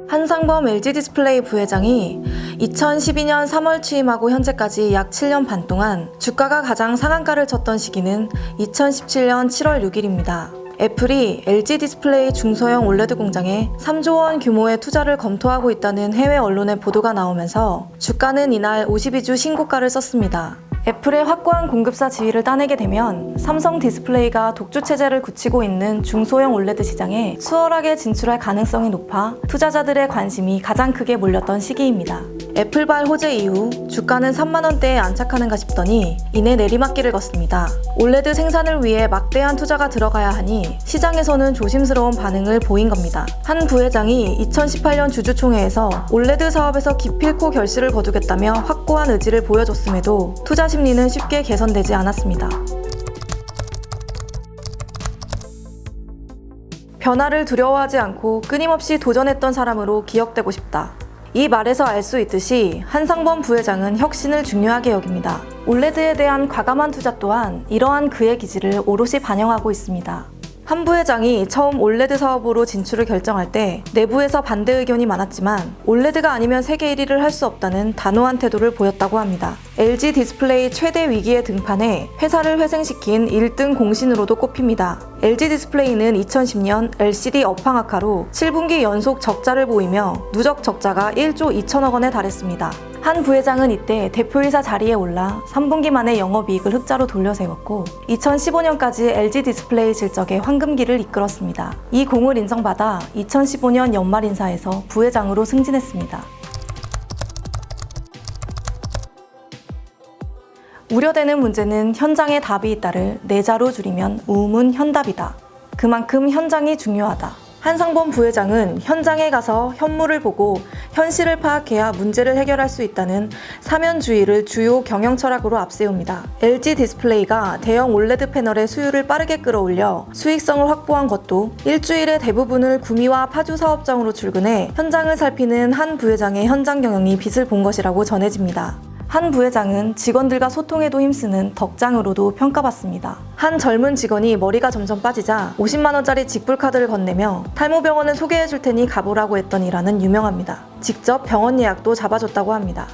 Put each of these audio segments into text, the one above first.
한상범 LG디스플레이 부회장이 2012년 3월 취임하고 현재까지 약 7년 반 동안 주가가 가장 상한가를 쳤던 시기는 2017년 7월 6일입니다. 애플이 LG디스플레이 중소형 올레드 공장에 3조 원 규모의 투자를 검토하고 있다는 해외 언론의 보도가 나오면서 주가는 이날 52주 신고가를 썼습니다. 애플의 확고한 공급사 지위를 따내게 되면 삼성 디스플레이가 독주 체제를 굳히고 있는 중소형 올레드 시장에 수월하게 진출할 가능성이 높아 투자자들의 관심이 가장 크게 몰렸던 시기입니다. 애플발 호재 이후 주가는 3만 원대에 안착하는가 싶더니 이내 내리막길을 걷습니다. 올레드 생산을 위해 막대한 투자가 들어가야 하니 시장에서는 조심스러운 반응을 보인 겁니다. 한 부회장이 2018년 주주총회에서 올레드 사업에서 기필코 결실을 거두겠다며 확고한 의지를 보여줬음에도 투자 심리는 쉽게 개선되지 않았습니다. 변화를 두려워하지 않고 끊임없이 도전했던 사람으로 기억되고 싶다. 이 말에서 알 수 있듯이 한상범 부회장은 혁신을 중요하게 여깁니다. 올레드에 대한 과감한 투자 또한 이러한 그의 기질을 오롯이 반영하고 있습니다. 한 부회장이 처음 올레드 사업으로 진출을 결정할 때 내부에서 반대 의견이 많았지만 올레드가 아니면 세계 1위를 할 수 없다는 단호한 태도를 보였다고 합니다. LG 디스플레이 최대 위기에 등판해 회사를 회생시킨 1등 공신으로도 꼽힙니다. LG 디스플레이는 2010년 LCD 업황 악화로 7분기 연속 적자를 보이며 누적 적자가 1조 2천억 원에 달했습니다. 한 부회장은 이때 대표이사 자리에 올라 3분기 만에 영업이익을 흑자로 돌려세웠고 2015년까지 LG 디스플레이 실적의 황금기를 이끌었습니다. 이 공을 인정받아 2015년 연말 인사에서 부회장으로 승진했습니다. 우려되는 문제는 현장에 답이 있다를 내자로 줄이면 우문현답이다. 그만큼 현장이 중요하다. 한상범 부회장은 현장에 가서 현물을 보고 현실을 파악해야 문제를 해결할 수 있다는 사면주의를 주요 경영 철학으로 앞세웁니다. LG 디스플레이가 대형 올레드 패널의 수요를 빠르게 끌어올려 수익성을 확보한 것도 일주일에 대부분을 구미와 파주 사업장으로 출근해 현장을 살피는 한 부회장의 현장 경영이 빛을 본 것이라고 전해집니다. 한 부회장은 직원들과 소통에도 힘쓰는 덕장으로도 평가받습니다. 한 젊은 직원이 머리가 점점 빠지자 50만 원짜리 직불카드를 건네며 탈모병원을 소개해줄 테니 가보라고 했던 일화는 유명합니다. 직접 병원 예약도 잡아줬다고 합니다.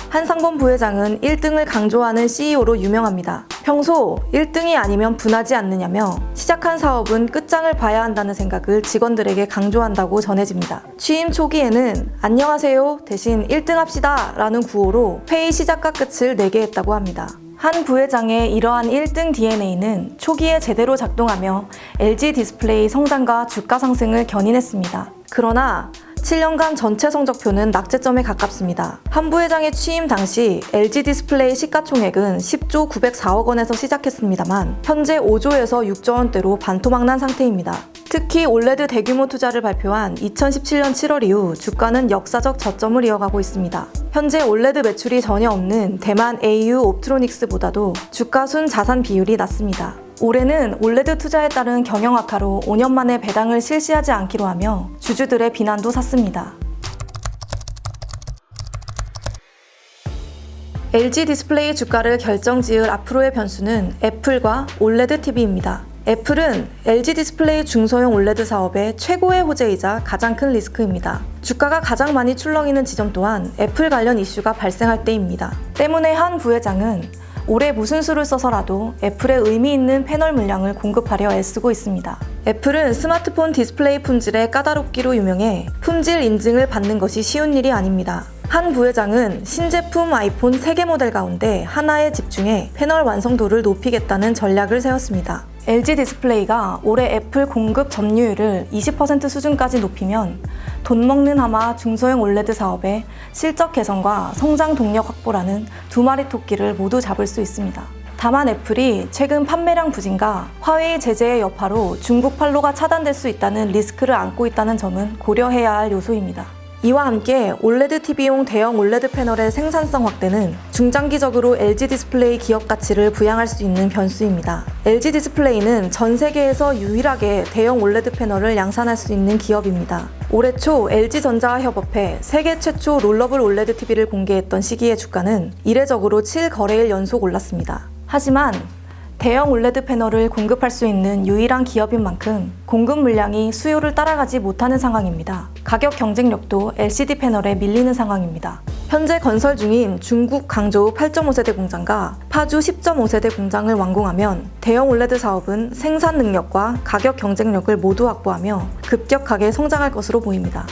한상범 부회장은 1등을 강조하는 CEO로 유명합니다. 평소 1등이 아니면 분하지 않느냐며 시작한 사업은 끝장을 봐야 한다는 생각을 직원들에게 강조한다고 전해집니다. 취임 초기에는 안녕하세요 대신 1등 합시다 라는 구호로 회의 시작과 끝을 내게 했다고 합니다. 한 부회장의 이러한 1등 DNA는 초기에 제대로 작동하며 LG 디스플레이 성장과 주가 상승을 견인했습니다. 그러나 7년간 전체 성적표는 낙제점에 가깝습니다. 한 부회장의 취임 당시 LG 디스플레이 시가총액은 10조 904억 원에서 시작했습니다만 현재 5조에서 6조 원대로 반토막난 상태입니다. 특히 올레드 대규모 투자를 발표한 2017년 7월 이후 주가는 역사적 저점을 이어가고 있습니다. 현재 올레드 매출이 전혀 없는 대만 AU 옵트로닉스보다도 주가 순 자산 비율이 낮습니다. 올해는 올레드 투자에 따른 경영 악화로 5년 만에 배당을 실시하지 않기로 하며 주주들의 비난도 샀습니다. LG 디스플레이 주가를 결정지을 앞으로의 변수는 애플과 올레드 TV입니다. 애플은 LG 디스플레이 중소형 올레드 사업의 최고의 호재이자 가장 큰 리스크입니다. 주가가 가장 많이 출렁이는 지점 또한 애플 관련 이슈가 발생할 때입니다. 때문에 한 부회장은 올해 무슨 수를 써서라도 애플에 의미 있는 패널 물량을 공급하려 애쓰고 있습니다. 애플은 스마트폰 디스플레이 품질의 까다롭기로 유명해 품질 인증을 받는 것이 쉬운 일이 아닙니다. 한 부회장은 신제품 아이폰 3개 모델 가운데 하나에 집중해 패널 완성도를 높이겠다는 전략을 세웠습니다. LG 디스플레이가 올해 애플 공급 점유율을 20% 수준까지 높이면 돈 먹는 하마 중소형 올레드 사업의 실적 개선과 성장 동력 확보라는 두 마리 토끼를 모두 잡을 수 있습니다. 다만 애플이 최근 판매량 부진과 화웨이 제재의 여파로 중국 판로가 차단될 수 있다는 리스크를 안고 있다는 점은 고려해야 할 요소입니다. 이와 함께 올레드 TV용 대형 올레드 패널의 생산성 확대는 중장기적으로 LG 디스플레이 기업 가치를 부양할 수 있는 변수입니다. LG 디스플레이는 전 세계에서 유일하게 대형 올레드 패널을 양산할 수 있는 기업입니다. 올해 초 LG전자와 협업해 세계 최초 롤러블 올레드 TV를 공개했던 시기의 주가는 이례적으로 7거래일 연속 올랐습니다. 하지만 대형 올레드 패널을 공급할 수 있는 유일한 기업인 만큼 공급 물량이 수요를 따라가지 못하는 상황입니다. 가격 경쟁력도 LCD 패널에 밀리는 상황입니다. 현재 건설 중인 중국 강저우 8.5세대 공장과 파주 10.5세대 공장을 완공하면 대형 올레드 사업은 생산 능력과 가격 경쟁력을 모두 확보하며 급격하게 성장할 것으로 보입니다.